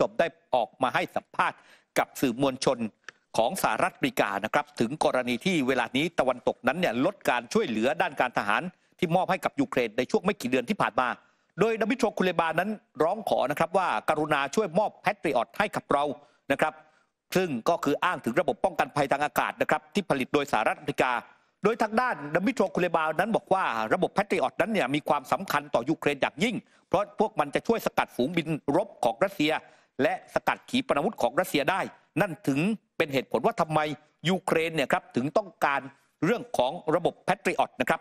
จบได้ออกมาให้สัมภาษณ์กับสื่อมวลชนของสหรัฐอเมริกานะครับถึงกรณีที่เวลานี้ตะวันตกนั้นเนี่ยลดการช่วยเหลือด้านการทหารที่มอบให้กับยูเครนในช่วงไม่กี่เดือนที่ผ่านมาโดยดมิโตร คุเลบานั้นร้องขอนะครับว่ากรุณาช่วยมอบแพทริอตให้กับเรานะครับซึ่งก็คืออ้างถึงระบบป้องกันภัยทางอากาศนะครับที่ผลิตโดยสหรัฐอเมริกาโดยทางด้านดมิโตร คุเลบานั้นบอกว่าระบบแพทริอตนั้นเนี่ยมีความสำคัญต่อยูเครนอย่างยิ่งเพราะพวกมันจะช่วยสกัดฝูงบินรบของรัสเซียและสกัดขีปนาวุธของรัสเซียได้นั่นถึงเป็นเหตุผลว่าทำไมยูเครนเนี่ยครับถึงต้องการเรื่องของระบบแพทริอตนะครับ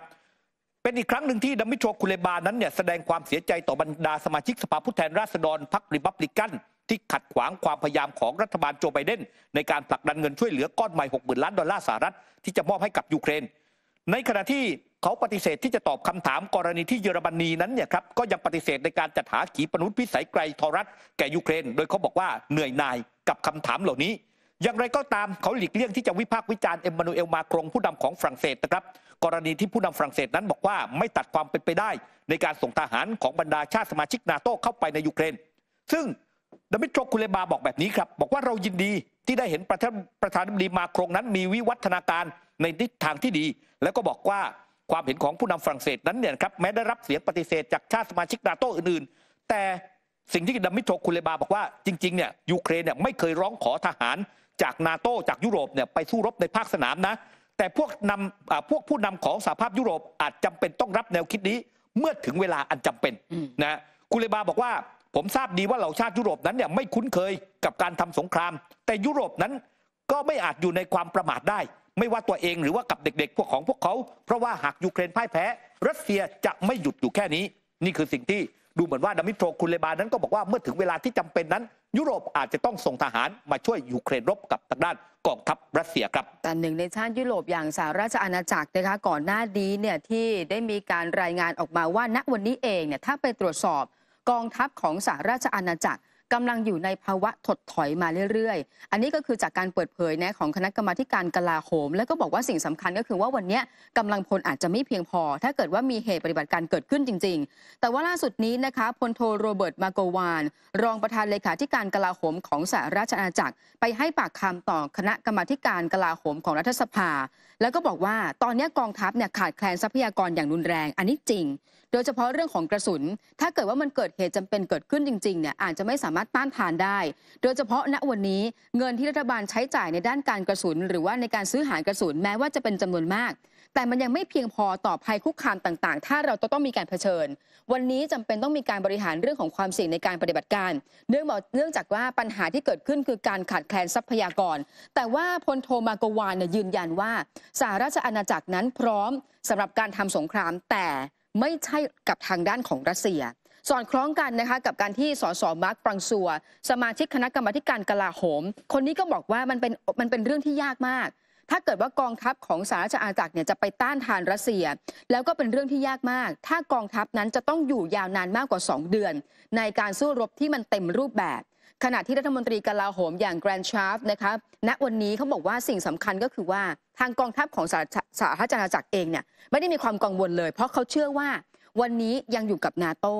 เป็นอีกครั้งหนึ่งที่ดมิโตร คุเลบานั้นเนี่ยแสดงความเสียใจต่อบรรดาสมาชิกสภาผู้แทนราษฎรพรรคริพับลิกันที่ขัดขวางความพยายามของรัฐบาลโจไบเดนในการผลักดันเงินช่วยเหลือก้อนใหม่ 60,000 ล้านดอลลาร์สหรัฐที่จะมอบให้กับยูเครนในขณะที่เขาปฏิเสธที่จะตอบคำถามกรณีที่เยอรมนีนั้นเนี่ยครับก็ยังปฏิเสธในการจัดหาขีปนาวุธพิสัยไกลทอรัสแก่ยูเครนโดยเขาบอกว่าเหนื่อยหน่ายกับคำถามเหล่านี้อย่างไรก็ตามเขาหลีกเลี่ยงที่จะวิพากษ์วิจารณ์เอ็มมานูเอล มาครงผู้นำของฝรั่งเศสนะครับกรณีที่ผู้นำฝรั่งเศสนั้นบอกว่าไม่ตัดความเป็นไปได้ในการส่งทหารของบรรดาชาติสมาชิกนาโต้เข้าไปในยูเครนซึ่งดมิโตร คุเลบาบอกแบบนี้ครับบอกว่าเรายินดีที่ได้เห็นประธานาธิบดีมาครงนั้นมีวิวัฒนาการในทิศทางที่ดีแล้วก็บอกว่าความเห็นของผู้นำฝรั่งเศสนั้นเนี่ยครับแม้ได้รับเสียงปฏิเสธจากชาติสมาชิกนาโต้อื่นๆแต่สิ่งที่ดมิโตร คุเลบาบอกว่าจริงๆเนี่ยยูเครนเนี่ยไม่เคยร้องขอทหารจากนาโต้จากยุโรปเนี่ยไปสู้รบในภาคสนามนะแต่พวกผู้นำของสหภาพยุโรปอาจจำเป็นต้องรับแนวคิดนี้เมื่อถึงเวลาอันจำเป็นนะคุเลบาบอกว่าผมทราบดีว่าเหล่าชาติยุโรปนั้นเนี่ยไม่คุ้นเคยกับการทำสงครามแต่ยุโรปนั้นก็ไม่อาจอยู่ในความประมาทได้ไม่ว่าตัวเองหรือว่ากับเด็กๆพวกเขาเพราะว่าหากยูเครนพ่ายแพ้รัสเซียจะไม่หยุดอยู่แค่นี้นี่คือสิ่งที่ดูเหมือนว่าดมิโตร คุเลบานั้นก็บอกว่าเมื่อถึงเวลาที่จำเป็นนั้นยุโรปอาจจะต้องส่งทหารมาช่วยยูเครนรบกับทางด้านกองทัพรัสเซียครับแต่หนึ่งในชาติยุโรปอย่างสหราชอาณาจักรนะคะก่อนหน้านี้เนี่ยที่ได้มีการรายงานออกมาว่าณวันนี้เองเนี่ยถ้าไปตรวจสอบกองทัพของสหราชอาณาจักรกำลังอยู่ในภาวะถดถอยมาเรื่อยๆอันนี้ก็คือจากการเปิดเผยนะของคณะกรรมาการกลาโหมแล้วก็บอกว่าสิ่งสำคัญก็คือว่าวันนี้กำลังพลอาจจะไม่เพียงพอถ้าเกิดว่ามีเหตุปฏิบัติการเกิดขึ้นจริงๆแต่ว่าล่าสุดนี้นะคะพลโทโรเบิร์ต มาโกวานรองประธานเลขาธิการกลาโหมของสหราชอาณาจักรไปให้ปากคำต่อคณะกรรมาการกลาโหมของรัฐสภาแล้วก็บอกว่าตอนนี้กองทัพเนี่ยขาดแคลนทรัพยากรอย่างรุนแรงอันนี้จริงโดยเฉพาะเรื่องของกระสุนถ้าเกิดว่ามันเกิดเหตุจำเป็นเกิดขึ้นจริงๆเนี่ยอาจจะไม่สามารถต้านทานได้โดยเฉพาะณวันนี้เงินที่รัฐบาลใช้จ่ายในด้านการกระสุนหรือว่าในการซื้อหากระสุนแม้ว่าจะเป็นจำนวนมากแต่มันยังไม่เพียงพอต่อภัยคุกคามต่างๆถ้าเราต้องมีการเผชิญวันนี้จำเป็นต้องมีการบริหารเรื่องของความเสี่ยงในการปฏิบัติการเนื่องจากว่าปัญหาที่เกิดขึ้นคือการขาดแคลนทรัพยากรแต่ว่าพลโท มาโกวานเนี่ยยืนยันว่าสหราชอาณาจักรนั้นพร้อมสำหรับการทำสงครามแต่ไม่ใช่กับทางด้านของรัสเซียสอดคล้องกันนะคะกับการที่สสมาร์ค ฟรังซัวสมาชิกคณะกรรมาการกลาโหมคนนี้ก็บอกว่ามันเป็นเรื่องที่ยากมากถ้าเกิดว่ากองทัพของสหราชอาณาจักรเนี่ยจะไปต้านทานรัสเซียแล้วก็เป็นเรื่องที่ยากมากถ้ากองทัพนั้นจะต้องอยู่ยาวนานมากกว่า2 เดือนในการสู้รบที่มันเต็มรูปแบบขณะที่รัฐมนตรีกลาโหมอย่างแกรนชาร์ฟนะคะณวันนี้เขาบอกว่าสิ่งสำคัญก็คือว่าทางกองทัพของสหราชอาณาจักรเองเนี่ยไม่ได้มีความกังวลเลยเพราะเขาเชื่อว่าวันนี้ยังอยู่กับนาโต้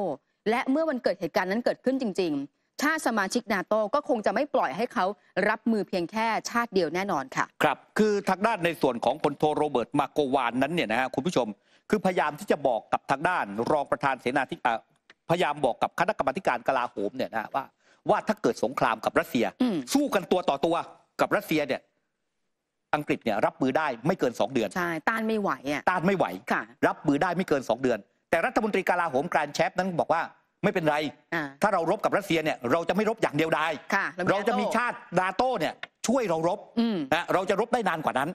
และเมื่อวันเกิดเหตุการณ์นั้นเกิดขึ้นจริงๆชาติสมาชิกนาโต้ก็คงจะไม่ปล่อยให้เขารับมือเพียงแค่ชาติเดียวแน่นอนค่ะครับคือทางด้านในส่วนของพลโทโรเบิร์ต มาโกวานนั้นเนี่ยนะฮะคุณผู้ชมคือพยายามที่จะบอกกับทางด้านรองประธานเสนาธิการพยายามบอกกับคณะกรรมาการกลาโหมเนี่ยนะว่าถ้าเกิดสงครามกับรัสเซียสู้กันตัวต่อตัวกับรัสเซียเนี่ยอังกฤษเนี่ยรับมือได้ไม่เกิน2 เดือนใช่ต้านไม่ไหวต้านไม่ไหวรับมือได้ไม่เกิน2 เดือนแต่รัฐมนตรีกลาโหมแกรนแชฟนั้นบอกว่าไม่เป็นไรถ้าเรารบกับรัสเซียเนี่ยเราจะไม่รบอย่างเดียวดายเราจะมีชาตินาโต้เนี่ยช่วยเรารบนะเราจะรบได้นานกว่านั้น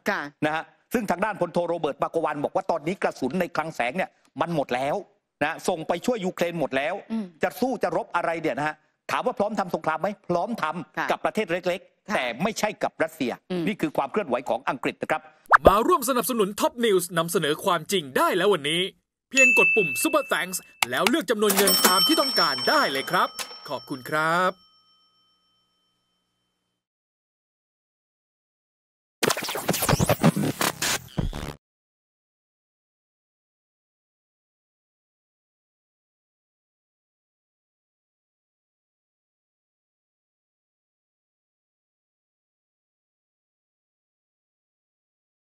นะฮะซึ่งทางด้านพลโทโรเบิร์ต มาโกวานบอกว่าตอนนี้กระสุนในคลังแสงเนี่ยมันหมดแล้วนะส่งไปช่วยยูเครนหมดแล้วจะสู้จะรบอะไรเนี่ยนะฮะถามว่าพร้อมทำสงครามไหมพร้อมทำกับประเทศเล็กๆแต่ไม่ใช่กับรัสเซียนี่คือความเคลื่อนไหวของอังกฤษนะครับมาร่วมสนับสนุนท็อปนิวส์นำเสนอความจริงได้แล้ววันนี้เพียงกดปุ่ม Super Thanks แล้วเลือกจำนวนเงินตามที่ต้องการได้เลยครับขอบคุณครับ